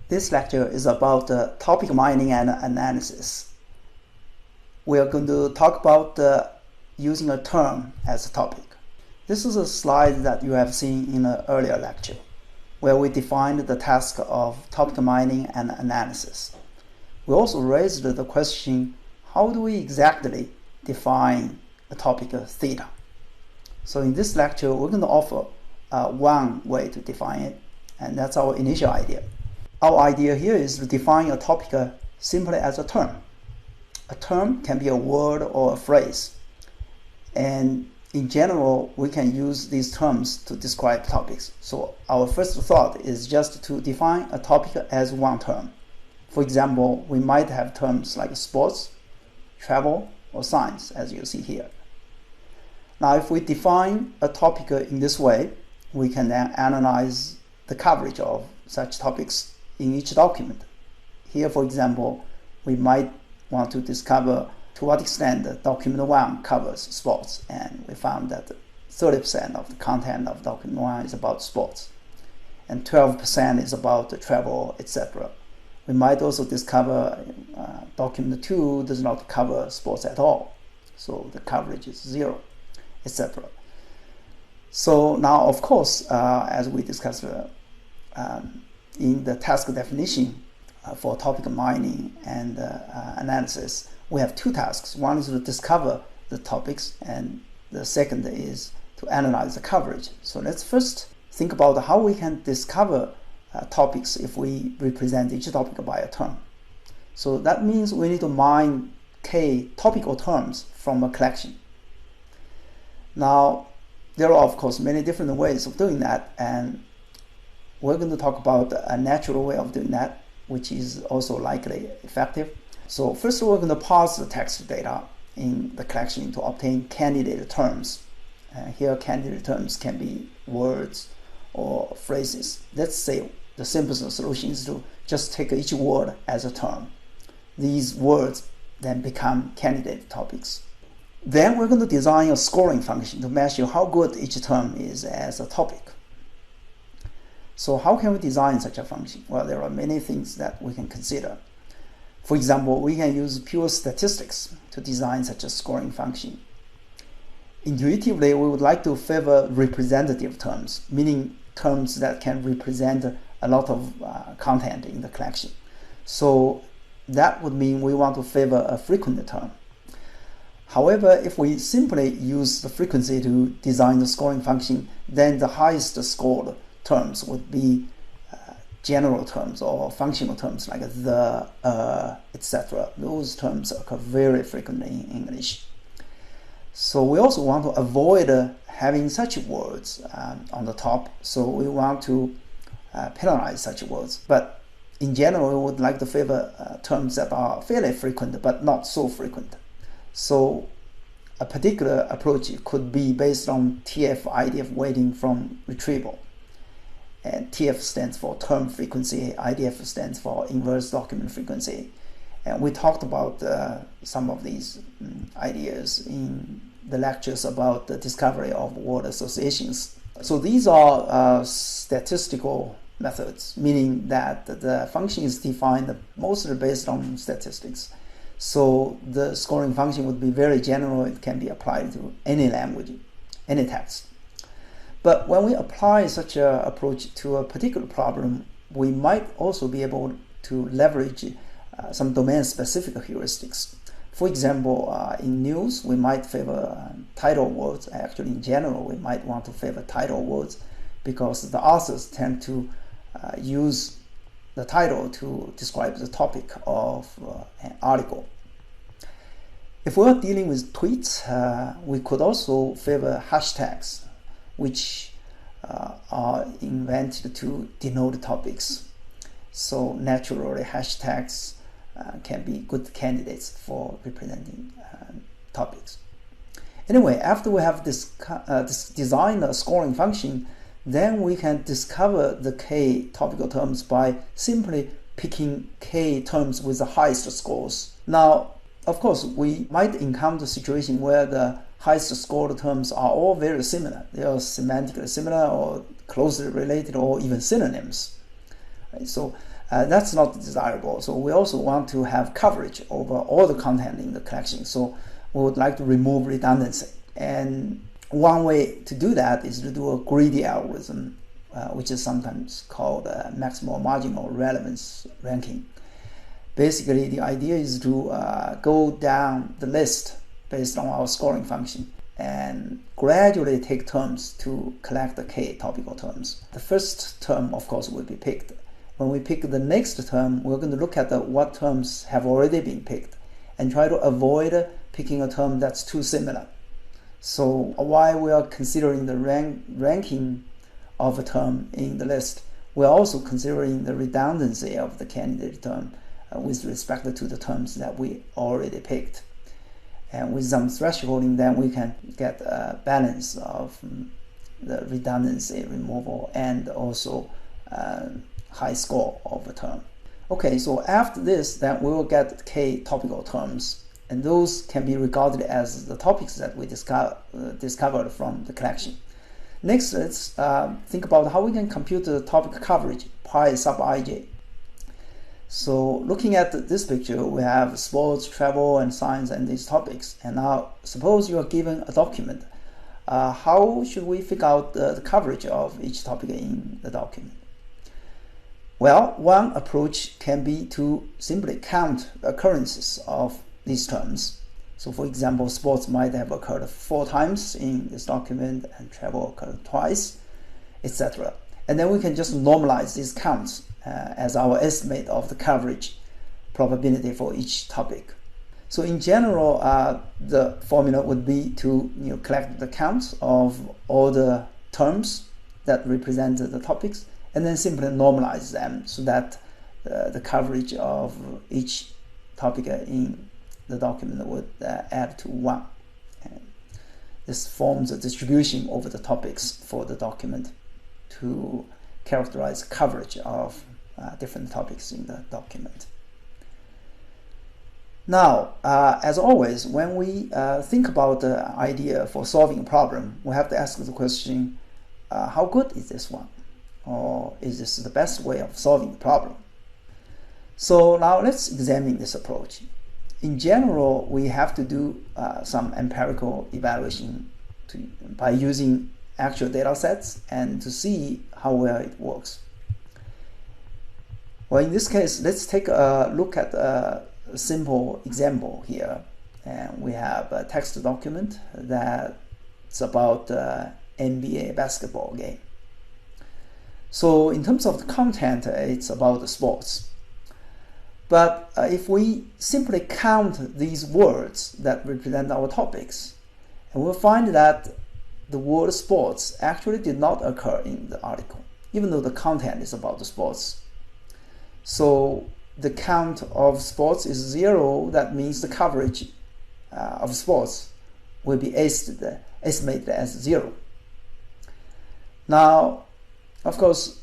This lecture is about topic mining and analysis. We are going to talk about using a term as a topic. This is a slide that you have seen in an earlier lecture, where we defined the task of topic mining and analysis. We also raised the question, how do we exactly define a topic theta? So in this lecture, we're going to offer one way to define it, and that's our initial idea. Our idea here is to define a topic simply as a term. A term can be a word or a phrase, and in general, we can use these terms to describe topics. So our first thought is just to define a topic as one term. For example, we might have terms like sports, travel, or science, as you see here. Now, if we define a topic in this way, we can then analyze the coverage of such topics in each document. Here, for example, we might want to discover to what extent document 1 covers sports, and we found that 30% of the content of document 1 is about sports, and 12% is about travel, etc. We might also discover document 2 does not cover sports at all, so the coverage is 0, etc. So now, of course, as we discussed in the task definition for topic mining and analysis, we have two tasks. One is to discover the topics, and the second is to analyze the coverage. So let's first think about how we can discover topics if we represent each topic by a term. So that means we need to mine k topical terms from a collection. Now, there are, of course, many different ways of doing that, and we're going to talk about a natural way of doing that, which is also likely effective. So first, we're going to parse the text data in the collection to obtain candidate terms. Here, candidate terms can be words or phrases. Let's say the simplest solution is to just take each word as a term. These words then become candidate topics. Then we're going to design a scoring function to measure how good each term is as a topic. So how can we design such a function? Well, there are many things that we can consider. For example, we can use pure statistics to design such a scoring function. Intuitively, we would like to favor representative terms, meaning terms that can represent a lot of content in the collection. So that would mean we want to favor a frequent term. However, if we simply use the frequency to design the scoring function, then the highest scored terms would be general terms or functional terms like the, etc. Those terms occur very frequently in English. So we also want to avoid having such words on the top. So we want to penalize such words. But in general, we would like to favor terms that are fairly frequent but not so frequent. So a particular approach could be based on TF-IDF weighting from retrieval. And TF stands for term frequency, IDF stands for inverse document frequency. And we talked about some of these ideas in the lectures about the discovery of word associations. So these are statistical methods, meaning that the function is defined mostly based on statistics. So the scoring function would be very general. It can be applied to any language, any text. But when we apply such an approach to a particular problem, we might also be able to leverage some domain-specific heuristics. For example, in news, we might favor title words. Actually, in general, we might want to favor title words because the authors tend to use the title to describe the topic of an article. If we're dealing with tweets, we could also favor hashtags, which are invented to denote topics. So naturally, hashtags can be good candidates for representing topics. Anyway, after we have designed a scoring function, then we can discover the k topical terms by simply picking k terms with the highest scores. Now, of course, we might encounter a situation where the highest scored terms are all very similar. They are semantically similar or closely related or even synonyms. Right? So That's not desirable. So we also want to have coverage over all the content in the collection. So we would like to remove redundancy. And one way to do that is to do a greedy algorithm, which is sometimes called maximal marginal relevance ranking. Basically, the idea is to go down the list based on our scoring function and gradually take terms to collect the k topical terms. The first term, of course, will be picked. When we pick the next term, we're going to look at what terms have already been picked and try to avoid picking a term that's too similar. So while we are considering the ranking of a term in the list, we're also considering the redundancy of the candidate term with respect to the terms that we already picked. And with some thresholding, then we can get a balance of the redundancy removal and also high score of a term. Okay, so after this, then we will get k topical terms, and those can be regarded as the topics that we discovered from the collection. Next, let's think about how we can compute the topic coverage pi sub ij. So looking at this picture, we have sports, travel, and science and these topics. And now suppose you are given a document. How should we figure out the coverage of each topic in the document? Well, one approach can be to simply count the occurrences of these terms. So for example, sports might have occurred 4 times in this document and travel occurred twice, etc. And then we can just normalize these counts as our estimate of the coverage probability for each topic. So in general, the formula would be to collect the counts of all the terms that represent the topics and then simply normalize them so that the coverage of each topic in the document would add to 1. And this forms a distribution over the topics for the document to characterize coverage of different topics in the document. Now, as always, when we think about the idea for solving a problem, we have to ask the question, how good is this one? Or is this the best way of solving the problem? So now let's examine this approach. In general, we have to do some empirical evaluation by using actual data sets and to see how well it works. Well, in this case, let's take a look at a simple example here. And we have a text document that's about the NBA basketball game. So in terms of the content, it's about the sports. But if we simply count these words that represent our topics, and we'll find that the word sports actually did not occur in the article, even though the content is about the sports. So the count of sports is 0. That means the coverage of sports will be estimated as 0. Now, of course,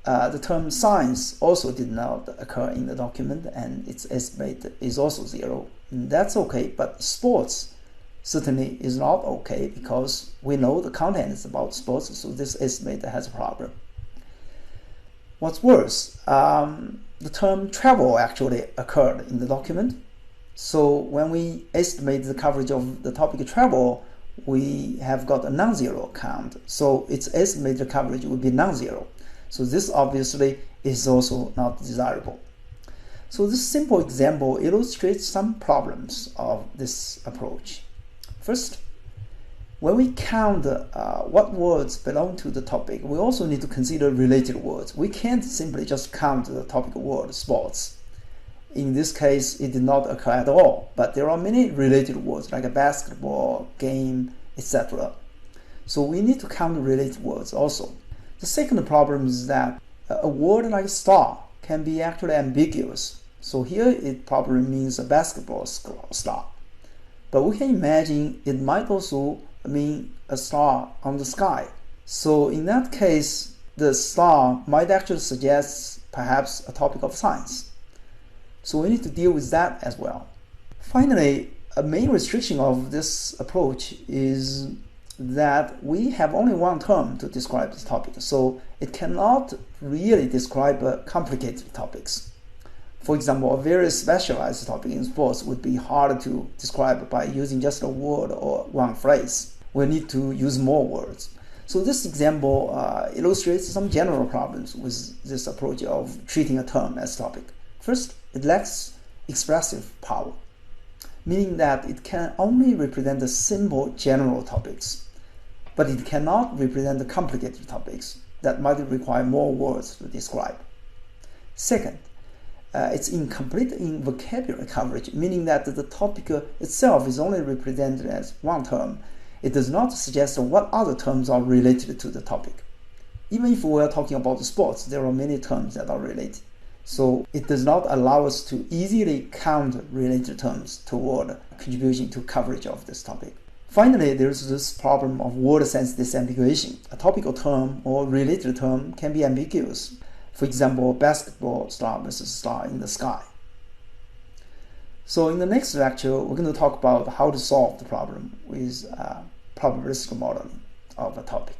the term science also did not occur in the document, and its estimate is also 0. And that's okay, but sports certainly is not okay because we know the content is about sports, so this estimate has a problem. What's worse, the term travel actually occurred in the document. So when we estimate the coverage of the topic travel, we have got a non-zero count. So its estimated coverage would be non-zero. So this obviously is also not desirable. So this simple example illustrates some problems of this approach. First, when we count what words belong to the topic, we also need to consider related words. We can't simply just count the topic word sports. In this case, it did not occur at all, but there are many related words like a basketball, game, etc. So we need to count related words also. The second problem is that a word like star can be actually ambiguous. So here it probably means a basketball star. But we can imagine it might also mean a star on the sky. So in that case, the star might actually suggest perhaps a topic of science. So we need to deal with that as well. Finally, a main restriction of this approach is that we have only one term to describe this topic, so it cannot really describe complicated topics. For example, a very specialized topic in sports would be hard to describe by using just a word or one phrase. We need to use more words. So this example illustrates some general problems with this approach of treating a term as topic. First, it lacks expressive power, meaning that it can only represent the simple general topics, but it cannot represent the complicated topics that might require more words to describe. Second, it's incomplete in vocabulary coverage, meaning that the topic itself is only represented as one term. It does not suggest what other terms are related to the topic. Even if we are talking about sports, there are many terms that are related. So it does not allow us to easily count related terms toward contribution to coverage of this topic. Finally, there is this problem of word sense disambiguation. A topical term or related term can be ambiguous. For example, basketball star versus star in the sky. So in the next lecture, we're going to talk about how to solve the problem with probabilistic modeling of a topic.